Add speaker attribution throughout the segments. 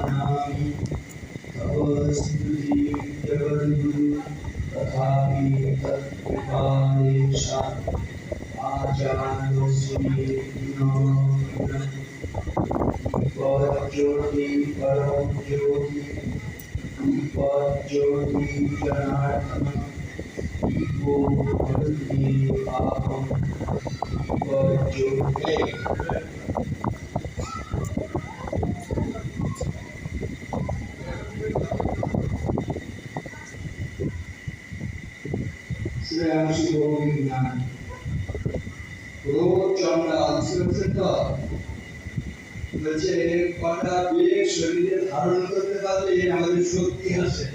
Speaker 1: नामि तपस्तुति जगद्गुरु तथापि तत्कृपालेशा आचार्योऽस्मि ज्योति परम ज्योति ज्योति जनार्दन ईको भक्ति पापम ज्योति श्रेयांशी गोविंद ज्ञान रोज चमड़ा अंशुरक्षित বলছে কটা বেগ শরীরে ধারণ করতে পারলে আমাদের শক্তি আসে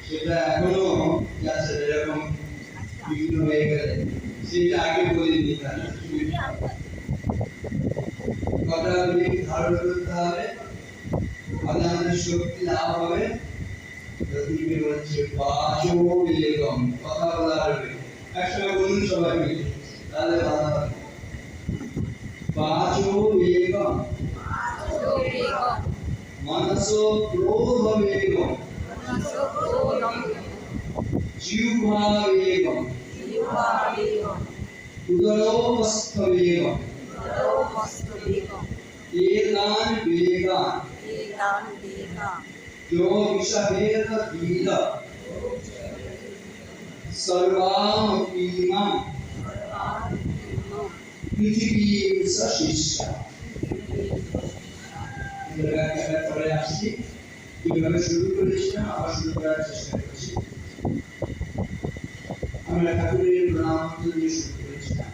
Speaker 1: সেটা এখনো আছে এরকম বিঘ্ন হয়ে গেলে সেটা আগে বলিনি কটা বেগ ধারণ করতে হবে তাহলে আমাদের শক্তি লাভ হবে প্রতিবে বলছে বাজো বেগম কথা বলা হবে একসঙ্গে বলুন সবাই মিলে তাহলে ভালো হবে बाजो वेगम मनसो क्रोध वेगम जिह्वा वेगम उदरो मस्त वेगम एतान वेगान जो विषभेद धीर सर्वाम पीमं पृथ्वी सशिष्टा আমরা পরে আসছি কিভাবে শুরু করেছিলাম আবার শুরু করার চেষ্টা করছি আমরা ঠাকুরের প্রণাম দিয়ে শুরু করেছিলাম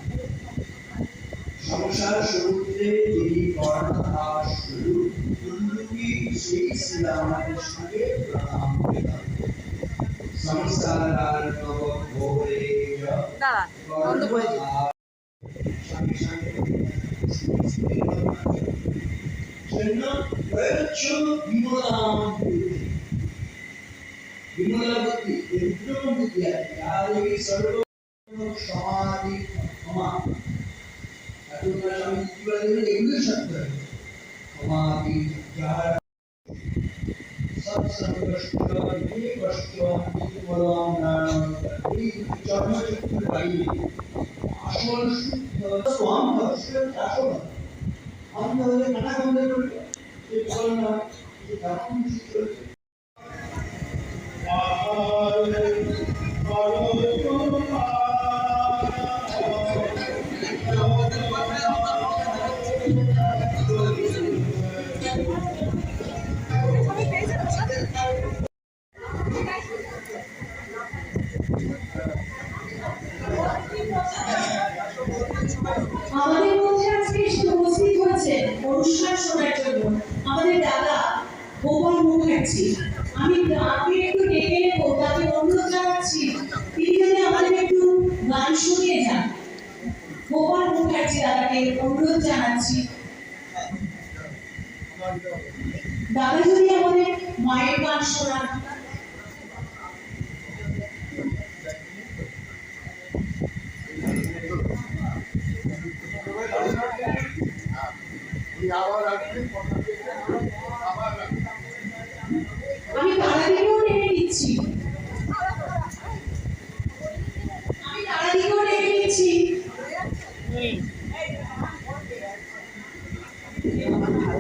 Speaker 1: সংসার সমুদ্রে যিনি বর্ণনা শুরু কুণ্ডুকি সেই শ্রীরামকৃষ্ণকে প্রণাম করলাম সংসারার নব ভোরে দাঁড়া বন্ধ করে विमला बुद्धि विक्रम बुद्धि आदि सर्व समाधि क्षमा अतुना स्वामी जी वाले एগুলো শব্দ समाधि জ্ঞান सत्संग कष्ट ये कष्ट বলরাম নারায়ণ এই চর্মচক্র বাইরে আসল শুদ্ধ স্বয়ং দর্শন আসল আমরা কাটা বন্ধ করি এই বলনা এই ধারণ চিত্র
Speaker 2: আমাদের মধ্যে আজকে উপস্থিত হয়েছে অনুষ্ঠান শোনার জন্য আমাদের দাদা গোপাল মুখার্জি আমি তাকে একটু ডেকে নেবো তাকে অনুরোধ জানাচ্ছি তিনি যদি আমাদের একটু গান শুনিয়ে যান গোপাল মুখার্জি দাদাকে অনুরোধ জানাচ্ছি দাদা যদি আমাদের মায়ের গান শোনান আমি তারাদিকেও ডেকে নিচ্ছি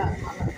Speaker 2: ভালো